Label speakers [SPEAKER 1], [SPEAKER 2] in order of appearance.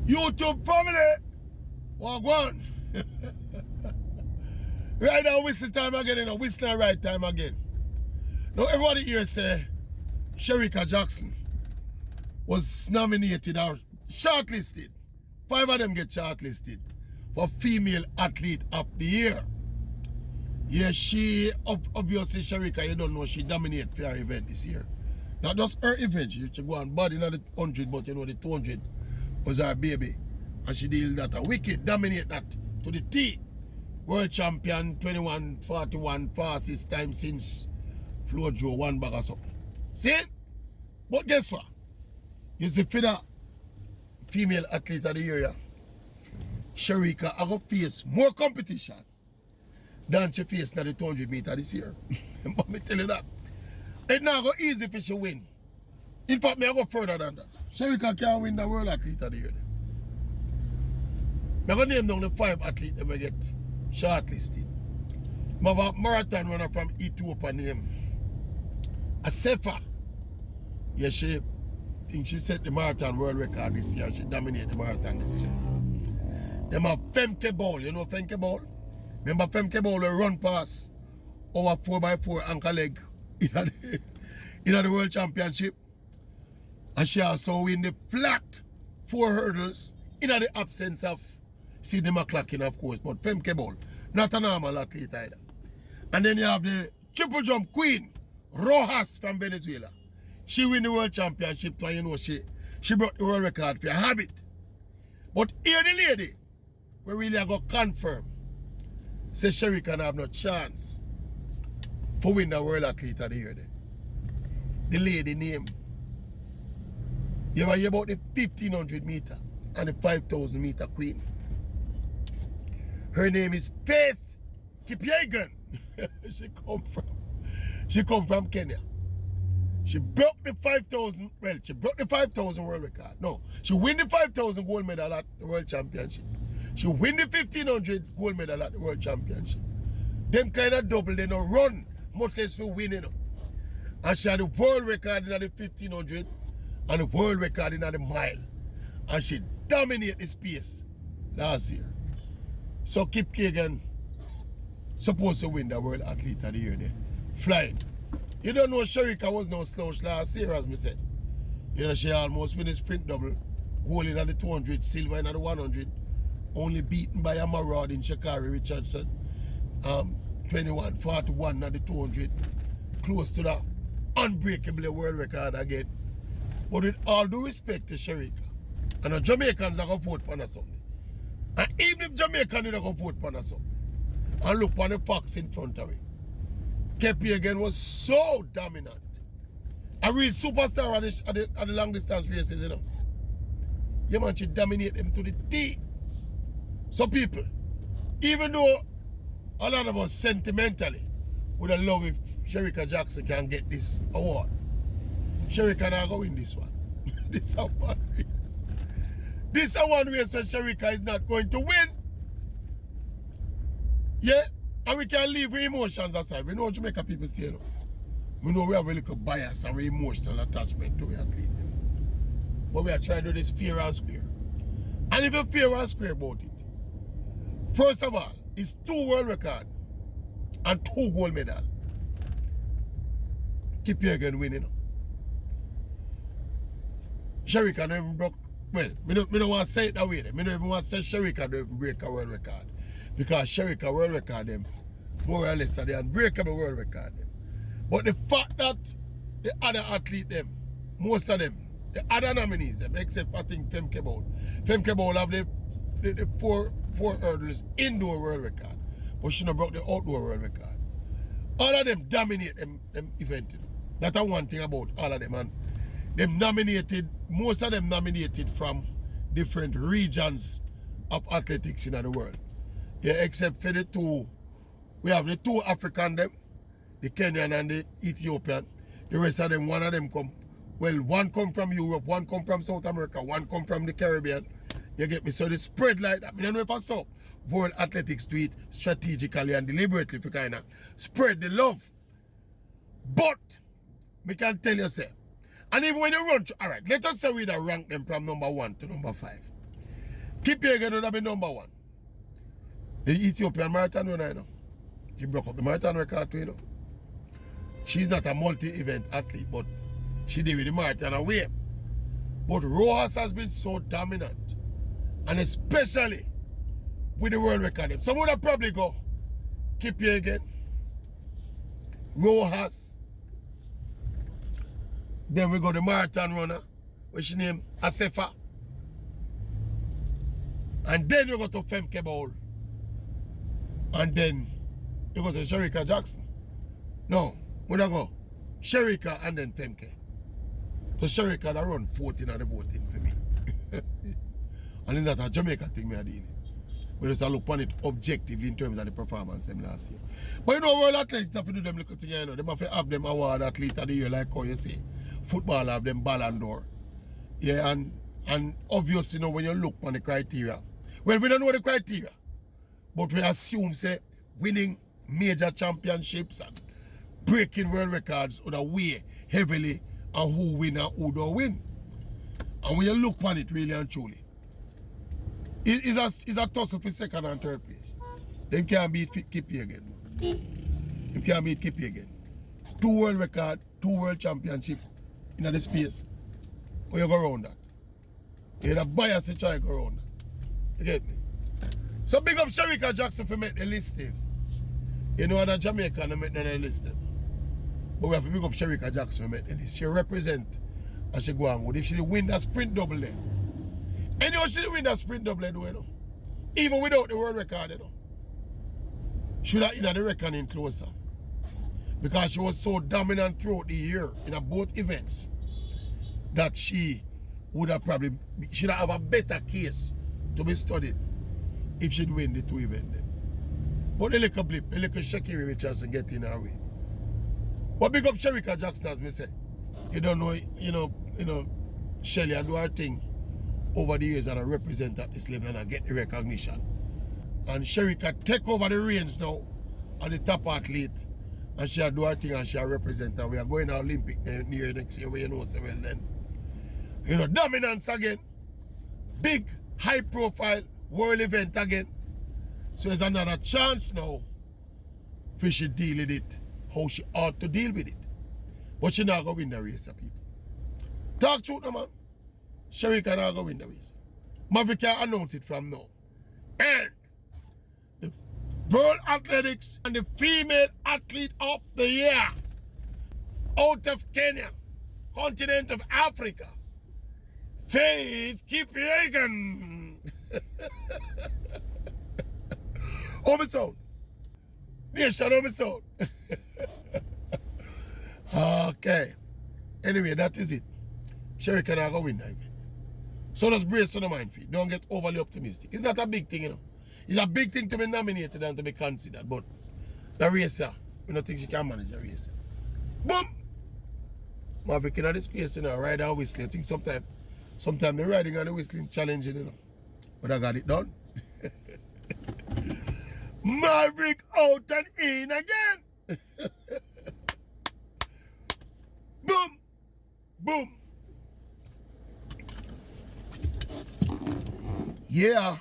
[SPEAKER 1] YouTube family, wagwan. Right now, whistle time again, you know, whistle right time again. Now, everybody here say Shericka Jackson was nominated or shortlisted. 5 of them get shortlisted for Female Athlete of the Year. Yeah, she, obviously, Shericka, you don't know, she dominated for her event this year. Not just her event, she go on body in the 100, but you know, the 200 was her baby. And she did that, a wicked, dominate that to the T. World champion, 21-41, fastest time since Flo Joe one bag or something. See? But guess what? You see, for the Female Athlete of the Year, yeah, Shericka, I go face more competition than she faced in the 200 meter this year. But me tell you that. It's not go easy for she win. In fact, me I go further than that. Shericka can win the World Athlete of the Year. I'm going to name down the 5 athletes that will get shortlisted. I have a marathon runner from Ethiopia named Asefa. Yeah, she think she set the marathon world record this year. She dominated the marathon this year. Them have Femke Ball. You know Femke Ball? Remember Femke Ball will run past over 4x4 ankle leg in the World Championship. And she also win the flat 4 hurdles in the absence of Sidney McClacken, of course, but Femke Ball, not a normal athlete either. And then you have the triple jump queen, Rojas from Venezuela. She win the World Championship, so you know she broke the world record for a habit. But here the lady, we really are going to confirm, say Shericka have no chance for win the World Athlete of the Year. The lady name, you hear about the 1500 meter and the 5000 meter queen. Her name is Faith Kipyegon. She come from Kenya. She broke the 5,000, well, she broke the 5,000 world record. No, she win the 5,000 gold medal at the World Championship. She win the 1,500 gold medal at the World Championship. Them kind of double, they don't run much less for winning. And she had the world record in the 1,500 and the world record in the mile. And she dominated the space last year. So Kipyegon supposed to win the World Athlete of the Year there. Flying. You don't know Shericka was no slouch last year, as me said. You know, she almost win the sprint double. Gold in the 200, silver in the 100. Only beaten by a maraud in Shakari Richardson. 21-41 at the 200. Close to the unbreakable world record again. But with all due respect to Shericka, and the Jamaicans are going to vote for her something. And even if Jamaican did not go vote for her something, and look on the facts in front of me, Kipyegon was so dominant. A real superstar at the long distance races, you know. Yeah, man, she dominated them to the T. So people, even though a lot of us sentimentally would have loved if Shericka Jackson can get this award, Shericka not going to win this one. This is one race. This is one race where Shericka is not going to win. Yeah, and we can leave our emotions aside. We know Jamaica people stay up. We know we have a little bias and emotional attachment to our athlete. But we are trying to do this fair and square. And if you're fair and square about it, first of all, it's 2 world records and 2 gold medals. Kipyegon winning. Shericka never broke. Well, I don't want to say it that way. I don't even want to say Shericka don't even break a world record. Because Shericka world record them, more or less, are the unbreakable world record them. But the fact that the other athlete them, most of them, the other nominees them, except I think Femke Ball. Femke Ball have the 4 hurdles indoor world record. But she not broke the outdoor world record. All of them dominate them event. You know. That's one thing about all of them. And them nominated, most of them nominated from different regions of athletics in the world. Yeah, except for the 2. We have the 2 African them, the Kenyan and the Ethiopian. The rest of them, one of them come, well, one come from Europe, one come from South America, one come from the Caribbean. You get me? So they spread like that. I don't know if I saw World Athletics do it strategically and deliberately to kind of spread the love. But, we can tell you, say, and even when you run, all right, let us say we rank them from number 1 to number 5. Kipyegon would have been number one. The Ethiopian marathon winner, you know. She broke up the marathon record too, you know. She's not a multi-event athlete, but she did with the marathon away. But Rojas has been so dominant, and especially with the world record. Some would have probably go Kipyegon, Rojas. Then we go the marathon runner, which she named Asefa. And then you go to Femke Bowl. And then you go to Shericka Jackson. No, we don't go Shericka and then Femke. So Shericka that run 14 of the voting for me. And it's not a Jamaica thing me are doing. We just look on it objectively in terms of the performance them last year. But you know, world athletes have to do them little things, you know. They have to have them award athlete of the year, like how you say. Football have them Ballon d'Or. Yeah, and obviously, you know, when you look on the criteria. Well, we don't know the criteria. But we assume, say, winning major championships and breaking world records would weigh heavily on who win and who don't win. And when you look on it really and truly, it's a tussle for second and third place. Them can't beat Kipyegon. Them can't beat Kipyegon. 2 world record, 2 world championship in the space. How you go around that? You're a bias to try to go around that. You get me? So big up Shericka Jackson for make the list still. You know that Jamaica make the list them. But we have to big up Shericka Jackson for make the list. She represent and she go on good. If she win that sprint double there. Anyhow, she win that sprint double, you know. Even without the world record, you know. Should have in the reckoning closer. Because she was so dominant throughout the year in both events that she would have probably, should have a better case to be studied if she'd win the 2 events. But a little blip, a little shaky Richards and get in her way. But big up Shericka Jackson, as me say. You don't know, you know, Shelly, I do her thing over the years and I represent at this level and I get the recognition. And Shericka take over the reins now as the top athlete. And she do her thing and she represent her. We are going to Olympic near next year, where you know so well then. You know, dominance again. Big, high profile world event again. So there's another chance now for she deal with it how she ought to deal with it. But she not going to win the race, people. Talk truth, no, man. Shericka not going to win the race. Maverick can announce it from now. And the World Athletics and the Female Athlete of the Year out of Kenya, continent of Africa, Faith Kipyegon. Oh, my son. Nation, oh, my son. Okay. Anyway, that is it. Shericka not going to win that event. So just brace on the mind feet. Don't get overly optimistic. It's not a big thing, you know. It's a big thing to be nominated and to be considered. But the racer, we don't think she can manage the racer. Boom! Maverick in this space, you know, ride and whistling. I think sometimes the riding and the whistling challenging, you know. But I got it done. Maverick out and in again. Boom! Boom! Yeah.